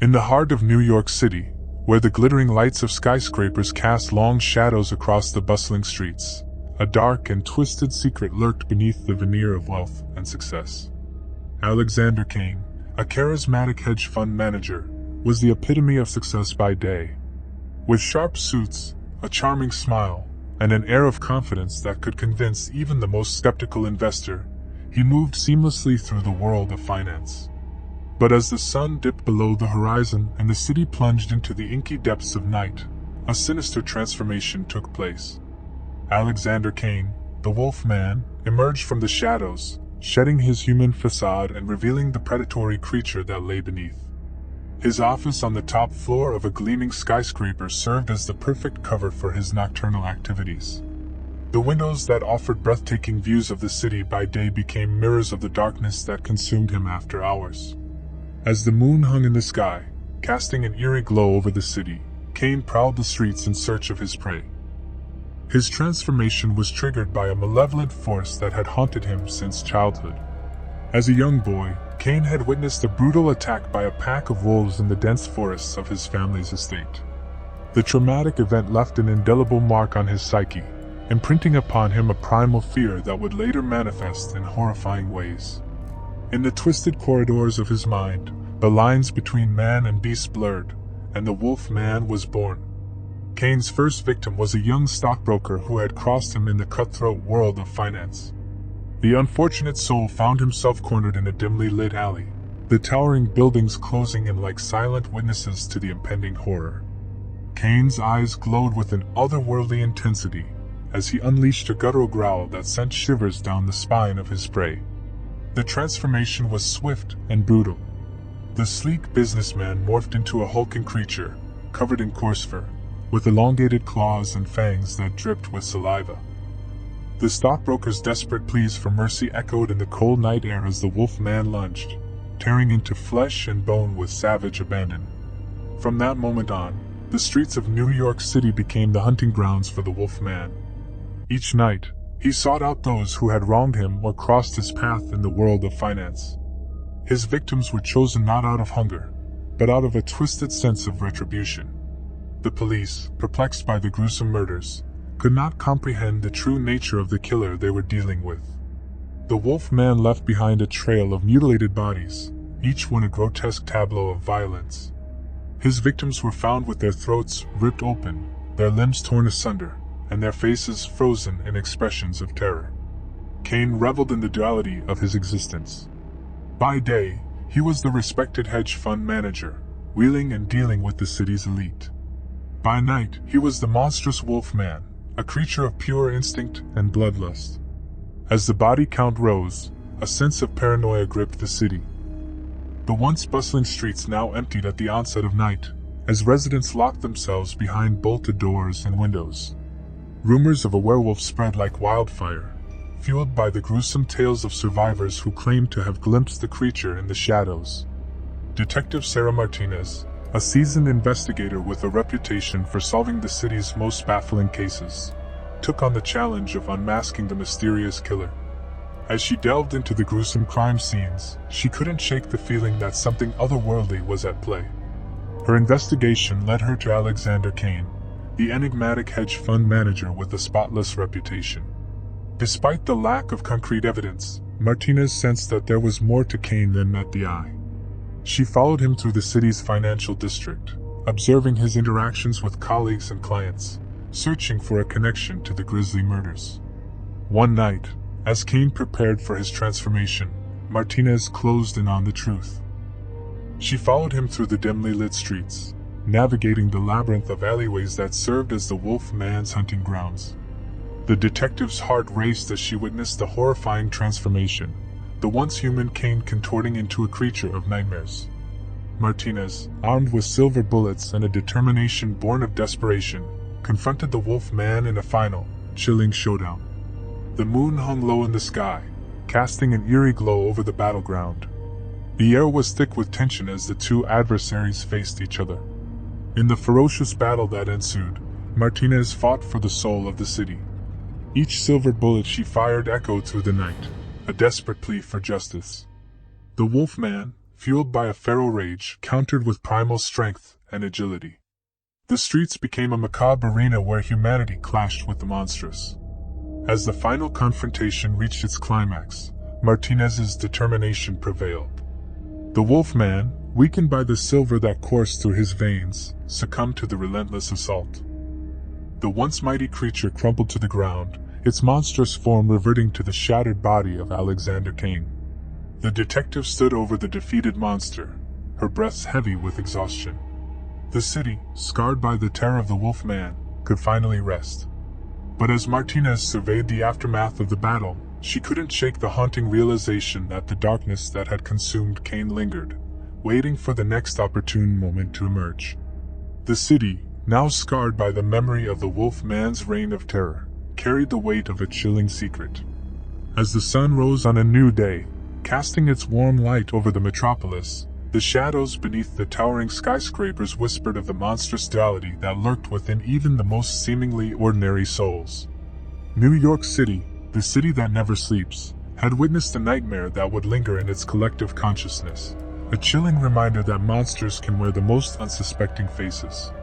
In the heart of New York City, where the glittering lights of skyscrapers cast long shadows across the bustling streets, a dark and twisted secret lurked beneath the veneer of wealth and success. Alexander Kane, a charismatic hedge fund manager, was the epitome of success by day. With sharp suits, a charming smile, and an air of confidence that could convince even the most skeptical investor, he moved seamlessly through the world of finance. But as the sun dipped below the horizon and the city plunged into the inky depths of night, a sinister transformation took place. Alexander Kane, the Wolf Man, emerged from the shadows, shedding his human facade and revealing the predatory creature that lay beneath. His office on the top floor of a gleaming skyscraper served as the perfect cover for his nocturnal activities. The windows that offered breathtaking views of the city by day became mirrors of the darkness that consumed him after hours. As the moon hung in the sky, casting an eerie glow over the city, Kane prowled the streets in search of his prey. His transformation was triggered by a malevolent force that had haunted him since childhood. As a young boy, Kane had witnessed a brutal attack by a pack of wolves in the dense forests of his family's estate. The traumatic event left an indelible mark on his psyche, imprinting upon him a primal fear that would later manifest in horrifying ways. In the twisted corridors of his mind, the lines between man and beast blurred, and the Wolf Man was born. Kane's first victim was a young stockbroker who had crossed him in the cutthroat world of finance. The unfortunate soul found himself cornered in a dimly lit alley, the towering buildings closing in like silent witnesses to the impending horror. Kane's eyes glowed with an otherworldly intensity as he unleashed a guttural growl that sent shivers down the spine of his prey. The transformation was swift and brutal. The sleek businessman morphed into a hulking creature, covered in coarse fur, with elongated claws and fangs that dripped with saliva. The stockbroker's desperate pleas for mercy echoed in the cold night air as the Wolf Man lunged, tearing into flesh and bone with savage abandon. From that moment on, the streets of New York City became the hunting grounds for the Wolf Man. Each night, he sought out those who had wronged him or crossed his path in the world of finance. His victims were chosen not out of hunger, but out of a twisted sense of retribution. The police, perplexed by the gruesome murders, could not comprehend the true nature of the killer they were dealing with. The Wolf Man left behind a trail of mutilated bodies, each one a grotesque tableau of violence. His victims were found with their throats ripped open, their limbs torn asunder, and their faces frozen in expressions of terror. Kane reveled in the duality of his existence. By day, he was the respected hedge fund manager, wheeling and dealing with the city's elite. By night, he was the monstrous Wolf Man, a creature of pure instinct and bloodlust. As the body count rose, a sense of paranoia gripped the city. The once bustling streets now emptied at the onset of night, as residents locked themselves behind bolted doors and windows. Rumors of a werewolf spread like wildfire, fueled by the gruesome tales of survivors who claimed to have glimpsed the creature in the shadows. Detective Sarah Martinez, a seasoned investigator with a reputation for solving the city's most baffling cases, took on the challenge of unmasking the mysterious killer. As she delved into the gruesome crime scenes, she couldn't shake the feeling that something otherworldly was at play. Her investigation led her to Alexander Kane, the enigmatic hedge fund manager with a spotless reputation. Despite the lack of concrete evidence, Martinez sensed that there was more to Kane than met the eye. She followed him through the city's financial district, observing his interactions with colleagues and clients, searching for a connection to the grisly murders. One night, as Kane prepared for his transformation, Martinez closed in on the truth. She followed him through the dimly lit streets, navigating the labyrinth of alleyways that served as the Wolf Man's hunting grounds. The detective's heart raced as she witnessed the horrifying transformation, the once human Kane contorting into a creature of nightmares. Martinez, armed with silver bullets and a determination born of desperation, confronted the Wolf Man in a final, chilling showdown. The moon hung low in the sky, casting an eerie glow over the battleground. The air was thick with tension as the two adversaries faced each other. In the ferocious battle that ensued, Martinez fought for the soul of the city. Each silver bullet she fired echoed through the night, a desperate plea for justice. The Wolf Man, fueled by a feral rage countered with primal strength and agility. The streets became a macabre arena where humanity clashed with the monstrous. As the final confrontation reached its climax, Martinez's determination prevailed. The Wolfman, weakened by the silver that coursed through his veins, succumbed to the relentless assault. The once mighty creature crumpled to the ground, its monstrous form reverting to the shattered body of Alexander Kane. The detective stood over the defeated monster, her breath heavy with exhaustion. The city, scarred by the terror of the Wolfman, could finally rest. But as Martinez surveyed the aftermath of the battle, she couldn't shake the haunting realization that the darkness that had consumed Kane lingered, waiting for the next opportune moment to emerge. The city, now scarred by the memory of the Wolfman's reign of terror, carried the weight of a chilling secret. As the sun rose on a new day, casting its warm light over the metropolis, the shadows beneath the towering skyscrapers whispered of the monstrous duality that lurked within even the most seemingly ordinary souls. New York City, the city that never sleeps, had witnessed a nightmare that would linger in its collective consciousness, a chilling reminder that monsters can wear the most unsuspecting faces.